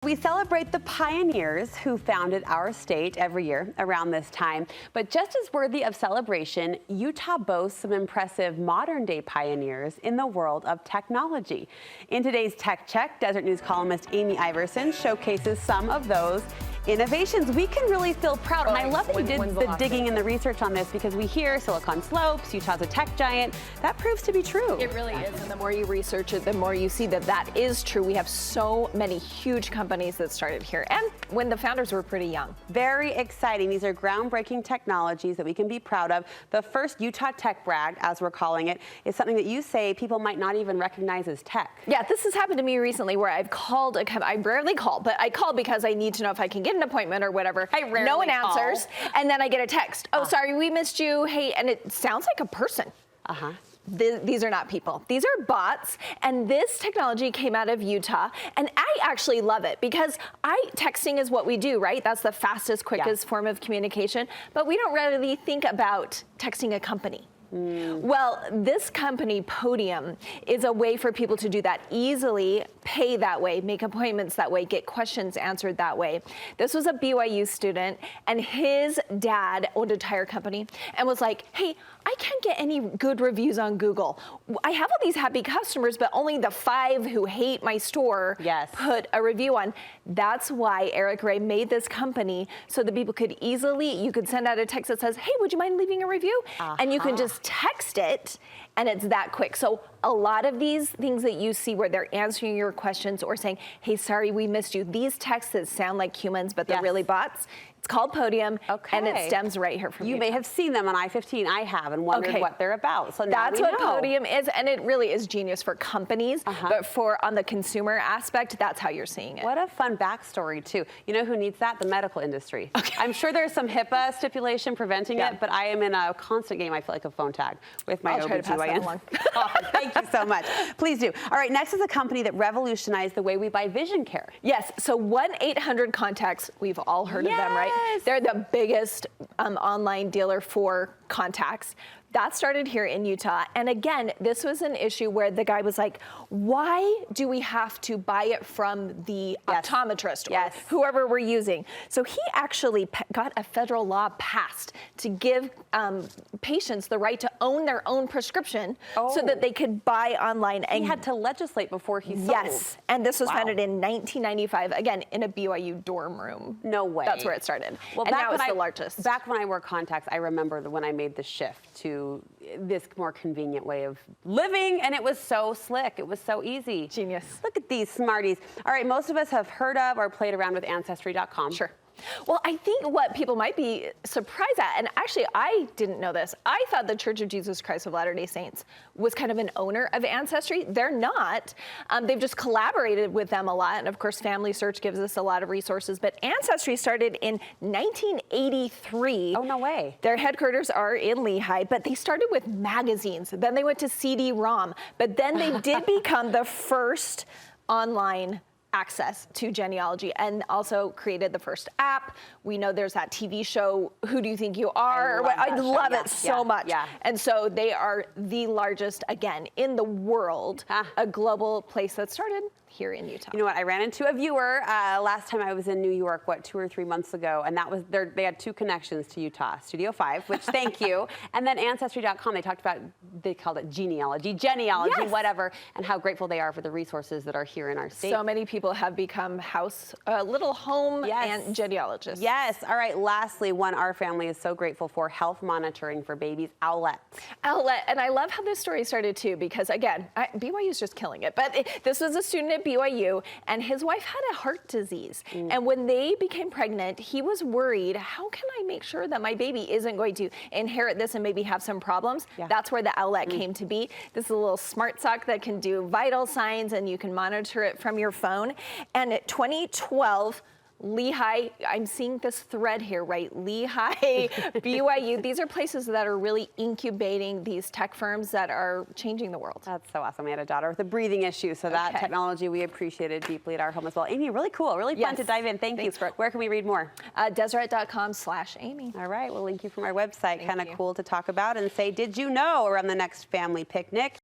We celebrate the pioneers who founded our state every year around this time. But just as worthy of celebration, Utah boasts some impressive modern-day pioneers in the world of technology. In today's Tech Check, Deseret News columnist Amy Iverson showcases some of those innovations we can really feel proud of. And I love that you did the digging and the research on this, because we hear Silicon Slopes, Utah's a tech giant. That proves to be true. It really is, and the more you research it, the more you see that that is true. We have so many huge companies that started here, and when the founders were pretty young. Very exciting. These are groundbreaking technologies that we can be proud of. The first Utah Tech Brag, as we're calling it, is something that you say people might not even recognize as tech. Yeah, this has happened to me recently where I've called, I rarely call, but I call because I need to know if I can get an appointment or whatever. No one answers, and then I get a text. Oh, sorry, we missed you. Hey, and it sounds like a person. These are not people. These are bots, and this technology came out of Utah, and I actually love it because texting is what we do, right? That's the fastest, quickest form of communication, but we don't really think about texting a company. Well, this company, Podium, is a way for people to do that easily, pay that way, make appointments that way, get questions answered that way. This was a BYU student, and his dad owned a tire company and was like, hey, I can't get any good reviews on Google. I have all these happy customers, but only the 5 who hate my store put a review on. That's why Eric Ray made this company, so that people could you could send out a text that says, hey, would you mind leaving a review? And you can just text it, and it's that quick. So a lot of these things that you see where they're answering your questions or saying, hey, sorry, we missed you. These texts that sound like humans, but they're really bots. It's called Podium, and it stems right here from you. You may have seen them on I-15. I have, and wondered what they're about. So that's what Podium is, and it really is genius for companies, but on the consumer aspect, that's how you're seeing it. What a fun backstory, too. You know who needs that? The medical industry. I'm sure there's some HIPAA stipulation preventing it, but I am in a constant game, I feel like, a phone tag with my OB/GYN. Thank you so much. Please do. All right, next is a company that revolutionized the way we buy vision care. Yes, so 1-800-CONTACTS, we've all heard of them, right? They're the biggest online dealer for contacts. That started here in Utah. And again, this was an issue where the guy was like, why do we have to buy it from the optometrist or whoever we're using? So he actually got a federal law passed to give patients the right to own their own prescription so that they could buy online. And he had to legislate before he sold. Yes, and this was founded in 1995, again, in a BYU dorm room. No way. That's where it started. Well, and now it's the largest. Back when I wore contacts, I remember when I made the shift to this more convenient way of living, and it was so slick. It was so easy. Genius. Look at these smarties. All right, most of us have heard of or played around with Ancestry.com. Sure. Well, I think what people might be surprised at, and actually I didn't know this, I thought the Church of Jesus Christ of Latter-day Saints was kind of an owner of Ancestry. They're not. They've just collaborated with them a lot, and of course Family Search gives us a lot of resources, but Ancestry started in 1983. Oh, no way. Their headquarters are in Lehigh, but they started with magazines. Then they went to CD-ROM, but then they did become the first online access to genealogy, and also created the first app. We know there's that TV show, Who Do You Think You Are? I love it so much. And so they are the largest, again, in the world, a global place that started here in Utah. You know what? I ran into a viewer last time I was in New York, 2 or 3 months ago, and that was they had 2 connections to Utah, Studio 5, which thank you, and then Ancestry.com. They talked about, they called it genealogy, whatever, and how grateful they are for the resources that are here in our state. So many people have become little home and genealogists. Yes. All right. Lastly, one our family is so grateful for: health monitoring for babies, Owlet. Owlet, and I love how this story started too, because again, BYU is just killing it. But this was a student at BYU, and his wife had a heart disease. And when they became pregnant, he was worried, how can I make sure that my baby isn't going to inherit this and maybe have some problems? That's where the Owlet came to be. This is a little smart sock that can do vital signs, and you can monitor it from your phone. And at 2012, Lehigh, I'm seeing this thread here, right? Lehigh, BYU, these are places that are really incubating these tech firms that are changing the world. That's so awesome. We had a daughter with a breathing issue, so that technology we appreciated deeply at our home as well. Amy, really cool, really fun to dive in. Thanks, you. Where can we read more? Deseret.com/Amy. All right, we'll link you from our website. Kind of cool to talk about and say, did you know, around the next family picnic.